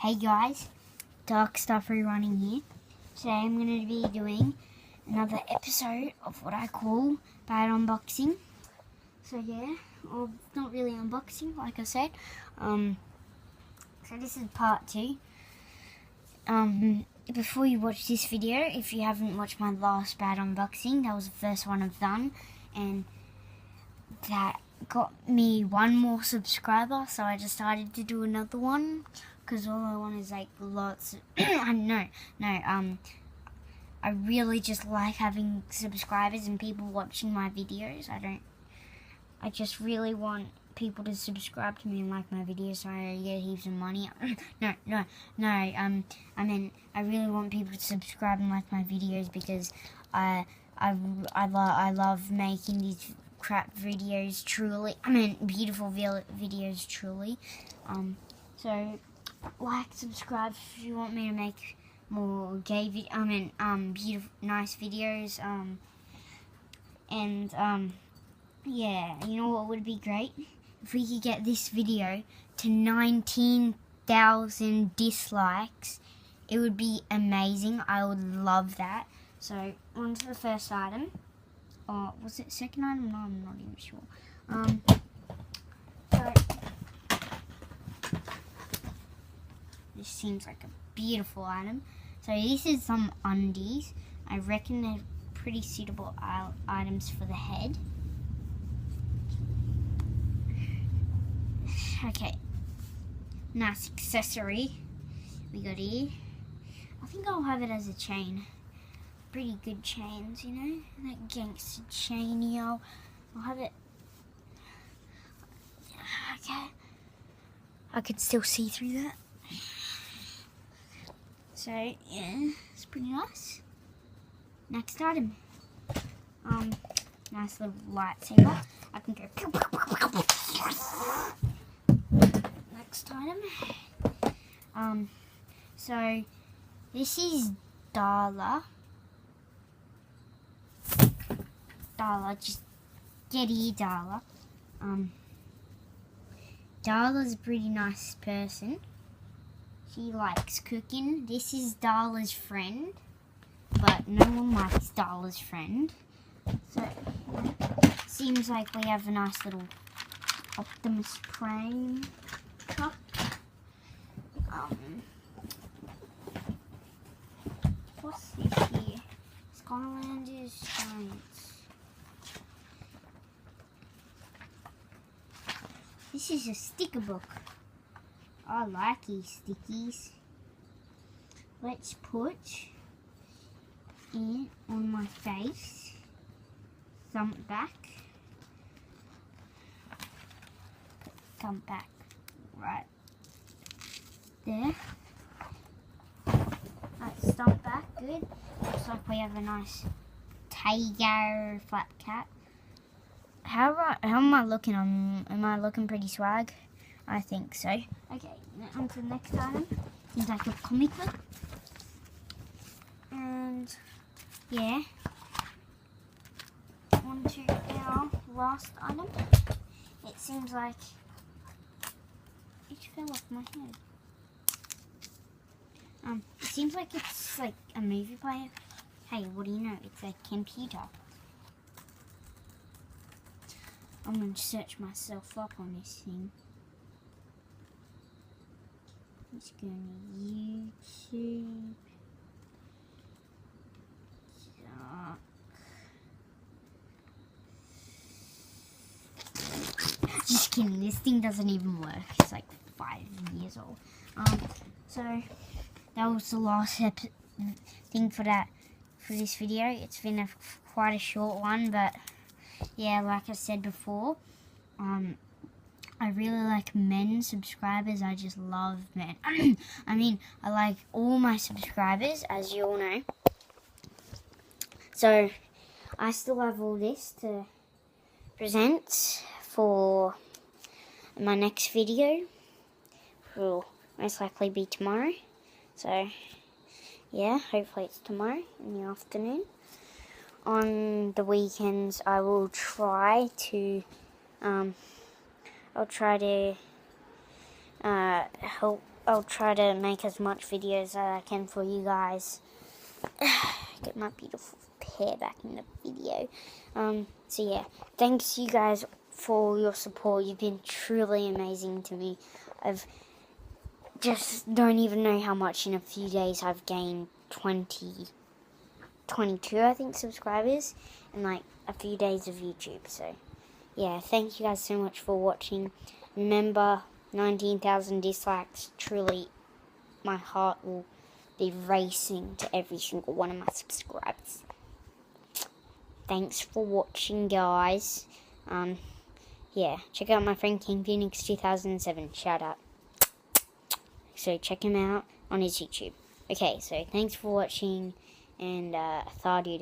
Hey guys, Dark Stuff Rerunning here. Today I'm going to be doing another episode of what I call bad unboxing. So yeah, or not really unboxing, like I said. So this is part 2. Before you watch this video, if you haven't watched my last bad unboxing, that was the first one I've done, and that got me one more subscriber, so I decided to do another one. Because all I want is like lots of, I really just like having subscribers and people watching my videos. I just really want people to subscribe to me and like my videos so I get heaps of money. I really want people to subscribe and like my videos because I love making these crap videos beautiful videos truly. So like, subscribe if you want me to make more beautiful, nice videos. Yeah, you know what would be great? If we could get this video to 19,000 dislikes, it would be amazing. I would love that. So, on to the first item. Oh, was it second item? No, I'm not even sure. This seems like a beautiful item. So this is some undies. I reckon they're pretty suitable items for the head. Okay, nice accessory we got here. I think I'll have it as a chain. Pretty good chains, you know, that gangster chain, yo. I'll have it. Okay, I could still see through that. So yeah, it's pretty nice. Next item. Nice little lightsaber. I can go pew, pew, pew, pew, pew. Next item. So this is Darla. Just get here, Darla. Darla's a pretty nice person. She likes cooking. This is Darla's friend, but no one likes Darla's friend. So, seems like we have a nice little Optimus Prime truck. What's this here? Skylanders Giants. This is a sticker book. I like these stickies. Let's put it on my face. Thumb back. Thumb back right there. Let's thumb back. Good. Looks like we have a nice tiger flat cat. How am I looking? Am I looking pretty swag? I think so. Okay, on to the next item. Seems like a comic book. And yeah. On to our last item. It seems like it fell off my head. It seems like it's like a movie player. Hey, what do you know? It's a computer. I'm going to search myself up on this thing. Let's go to YouTube. Just kidding, this thing doesn't even work. It's like 5 years old. So that was the last thing for this video. It's been quite a short one, but yeah, like I said before, I really like men subscribers. I just love men. I like all my subscribers, as you all know. So, I still have all this to present for my next video. Will most likely be tomorrow. So, yeah, hopefully it's tomorrow in the afternoon. On the weekends, I will try to help I'll try to make as much videos as I can for you guys. Get my beautiful hair back in the video. So yeah, thanks you guys for your support. You've been truly amazing to me. I've just don't even know how much in a few days I've gained 22 I think subscribers in like a few days of YouTube. So yeah, thank you guys so much for watching. Remember, 19,000 dislikes, truly my heart will be racing to every single one of my subscribers. Thanks for watching, guys. Yeah, check out my friend King Phoenix 2007. Shout out. So check him out on his YouTube. Okay, so thanks for watching, and I thought you'd